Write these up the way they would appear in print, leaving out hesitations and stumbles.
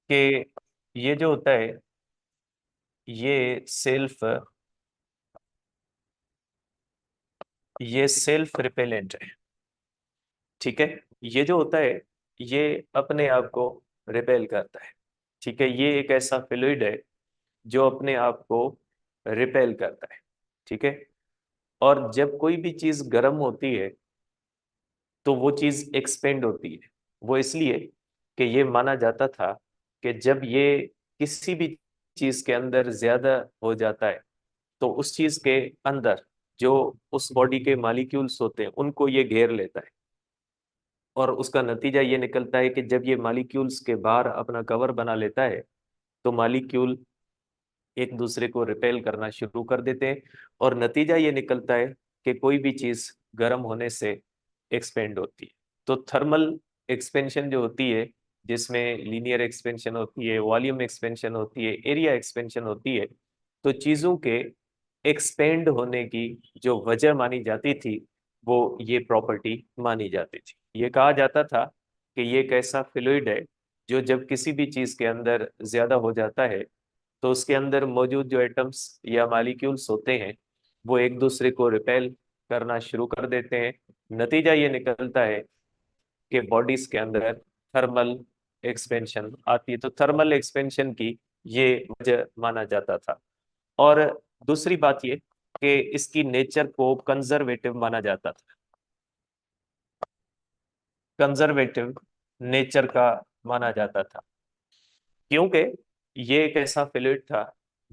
कि ये जो होता है ये सेल्फ रिपेलेंट है। ठीक है। ये जो होता है ये अपने आप को रिपेल करता है। ठीक है, ये एक ऐसा फ्लूइड है जो अपने आप को रिपेल करता है। ठीक है। और जब कोई भी चीज गर्म होती है तो वो चीज एक्सपेंड होती है। वो इसलिए कि ये माना जाता था कि जब ये किसी भी चीज के अंदर ज्यादा हो जाता है तो उस चीज के अंदर जो उस बॉडी के मालिक्यूल्स होते हैं उनको ये घेर लेता है। और उसका नतीजा ये निकलता है कि जब ये मालिक्यूल्स के बाहर अपना कवर बना लेता है तो मालिक्यूल एक दूसरे को रिपेल करना शुरू कर देते हैं। और नतीजा ये निकलता है कि कोई भी चीज गर्म होने से एक्सपेंड होती है। तो थर्मल एक्सपेंशन जो होती है, जिसमें लीनियर एक्सपेंशन होती है, वॉल्यूम एक्सपेंशन होती है, एरिया एक्सपेंशन होती है, तो चीजों के एक्सपेंड होने की जो वजह मानी जाती थी वो ये प्रॉपर्टी मानी जाती थी। ये कहा जाता था कि ये एक ऐसा फ्लूइड है जो जब किसी भी चीज के अंदर ज्यादा हो जाता है तो उसके अंदर मौजूद जो एटम्स या मॉलिक्यूल्स होते हैं वो एक दूसरे को रिपेल करना शुरू कर देते हैं। नतीजा ये निकलता है कि बॉडीज के अंदर थर्मल एक्सपेंशन आती है। तो थर्मल एक्सपेंशन की ये वजह माना जाता था। और दूसरी बात ये कि इसकी नेचर को कंजर्वेटिव माना जाता था। कंजर्वेटिव नेचर का माना जाता था क्योंकि ये एक ऐसा फ्लूइड था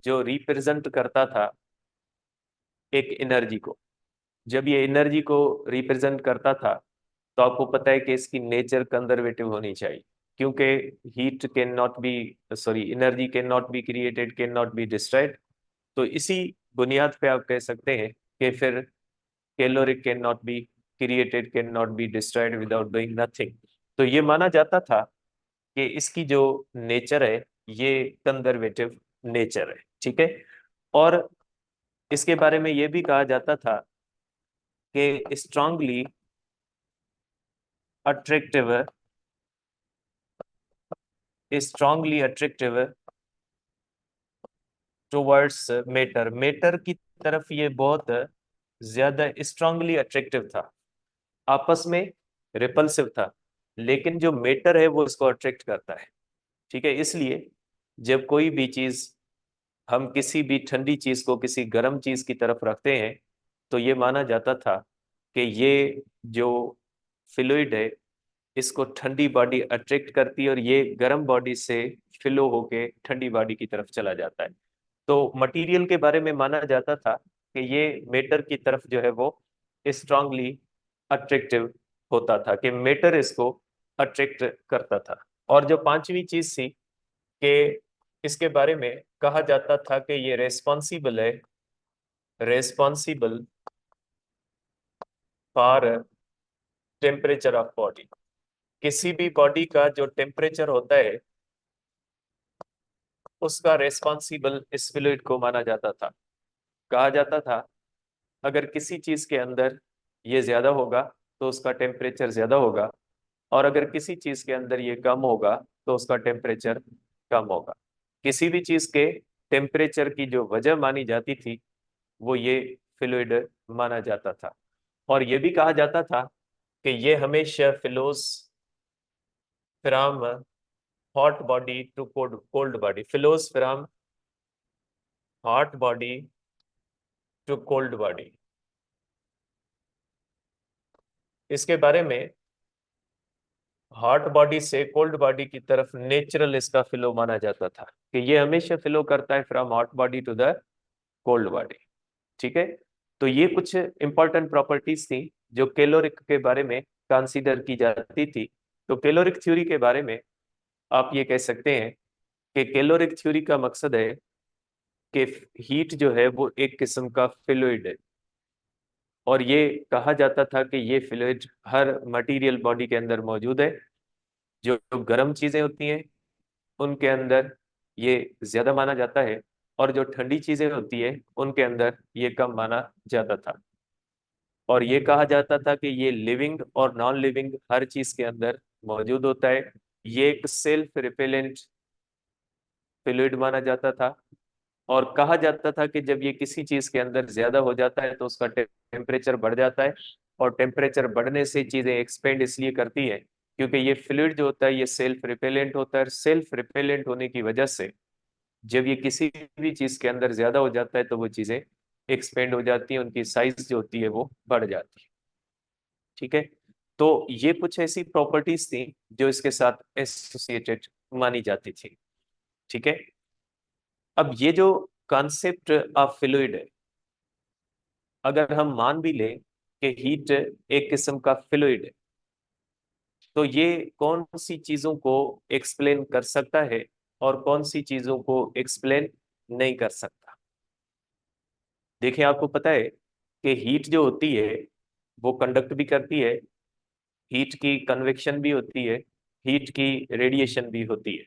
जो रिप्रेजेंट करता था एक एनर्जी को। जब ये एनर्जी को रिप्रेजेंट करता था तो आपको पता है कि इसकी नेचर कंजर्वेटिव होनी चाहिए क्योंकि heat can not be sorry energy can not be created, can not be destroyed. तो इसी बुनियाद पे आप कह सकते हैं कि फिर caloric can not be created, can not be destroyed without doing nothing. तो ये माना जाता था कि इसकी जो नेचर है ये कंजर्वेटिव नेचर है। ठीक है। और इसके बारे में ये भी कहा जाता था कि attractive strongly attractive towards matter. Matter की तरफ ये बहुत ज्यादा स्ट्रांगली अट्रैक्टिव था, आपस में रिपल्सिव था, लेकिन जो मेटर है वो इसको अट्रैक्ट करता है। ठीक है। इसलिए जब कोई भी चीज हम किसी भी ठंडी चीज को किसी गर्म चीज की तरफ रखते हैं तो ये माना जाता था कि ये जो फ्लूइड है इसको ठंडी बॉडी अट्रैक्ट करती है और ये गर्म बॉडी से फ्लो होके ठंडी बॉडी की तरफ चला जाता है। तो मटेरियल के बारे में माना जाता था कि ये मेटर की तरफ जो है वो स्ट्रांगली अट्रैक्टिव होता था, कि मेटर इसको अट्रैक्ट करता था। और जो पांचवी चीज थी कि इसके बारे में कहा जाता था कि ये responsible for temperature of body. किसी भी बॉडी का जो टेम्परेचर होता है उसका रेस्पॉन्सिबल इस फ्लूइड को माना जाता था। कहा जाता था अगर किसी चीज के अंदर ये ज्यादा होगा तो उसका टेम्परेचर ज्यादा होगा, और अगर किसी चीज के अंदर ये कम होगा तो उसका टेम्परेचर कम होगा। किसी भी चीज के टेम्परेचर की जो वजह मानी जाती थी वो ये फ्लूइड माना जाता था। और ये भी कहा जाता था कि ये हमेशा flows from hot body to cold body, flows from hot body to cold body. इसके बारे में हॉट बॉडी से कोल्ड बॉडी की तरफ नेचुरल इसका फ्लो माना जाता था कि ये हमेशा फ्लो करता है from hot body to the cold body. ठीक है। तो ये कुछ इंपॉर्टेंट प्रॉपर्टीज थी जो कैलोरिक के बारे में कंसीडर की जाती थी। तो कैलोरिक थ्योरी के बारे में आप ये कह सकते हैं कि कैलोरिक थ्योरी का मकसद है कि हीट जो है वो एक किस्म का फ्लूइड है। और ये कहा जाता था कि ये फ्लूइड हर मटेरियल बॉडी के अंदर मौजूद है। जो गर्म चीजें होती हैं उनके अंदर ये ज्यादा माना जाता है, और जो ठंडी चीजें होती है उनके अंदर ये कम माना जाता था। और ये कहा जाता था कि ये लिविंग और नॉन लिविंग हर चीज के अंदर मौजूद होता है। ये एक सेल्फ रिपेलेंट फ्लूइड माना जाता था। और कहा जाता था कि जब ये किसी चीज के अंदर ज्यादा हो जाता है तो उसका टेम्परेचर बढ़ जाता है, और टेम्परेचर बढ़ने से चीजें एक्सपेंड इसलिए करती हैं क्योंकि ये फ्लूइड जो होता है ये सेल्फ रिपेलेंट होता है। सेल्फ रिपेलेंट होने की वजह से जब ये किसी भी चीज के अंदर ज्यादा हो जाता है तो वो चीजें एक्सपेंड हो जाती हैं, उनकी साइज जो होती है वो बढ़ जाती है। ठीक है, तो ये कुछ ऐसी प्रॉपर्टीज थी जो इसके साथ एसोसिएटेड मानी जाती थी। ठीक है, अब ये जो कॉन्सेप्ट ऑफ फ्लूइड है, अगर हम मान भी लें कि हीट एक किस्म का फ्लूइड है, तो ये कौन सी चीजों को एक्सप्लेन कर सकता है और कौन सी चीजों को एक्सप्लेन नहीं कर सकता। देखिए, आपको पता है कि हीट जो होती है वो कंडक्ट भी करती है, हीट की कन्वेक्शन भी होती है, हीट की रेडिएशन भी होती है।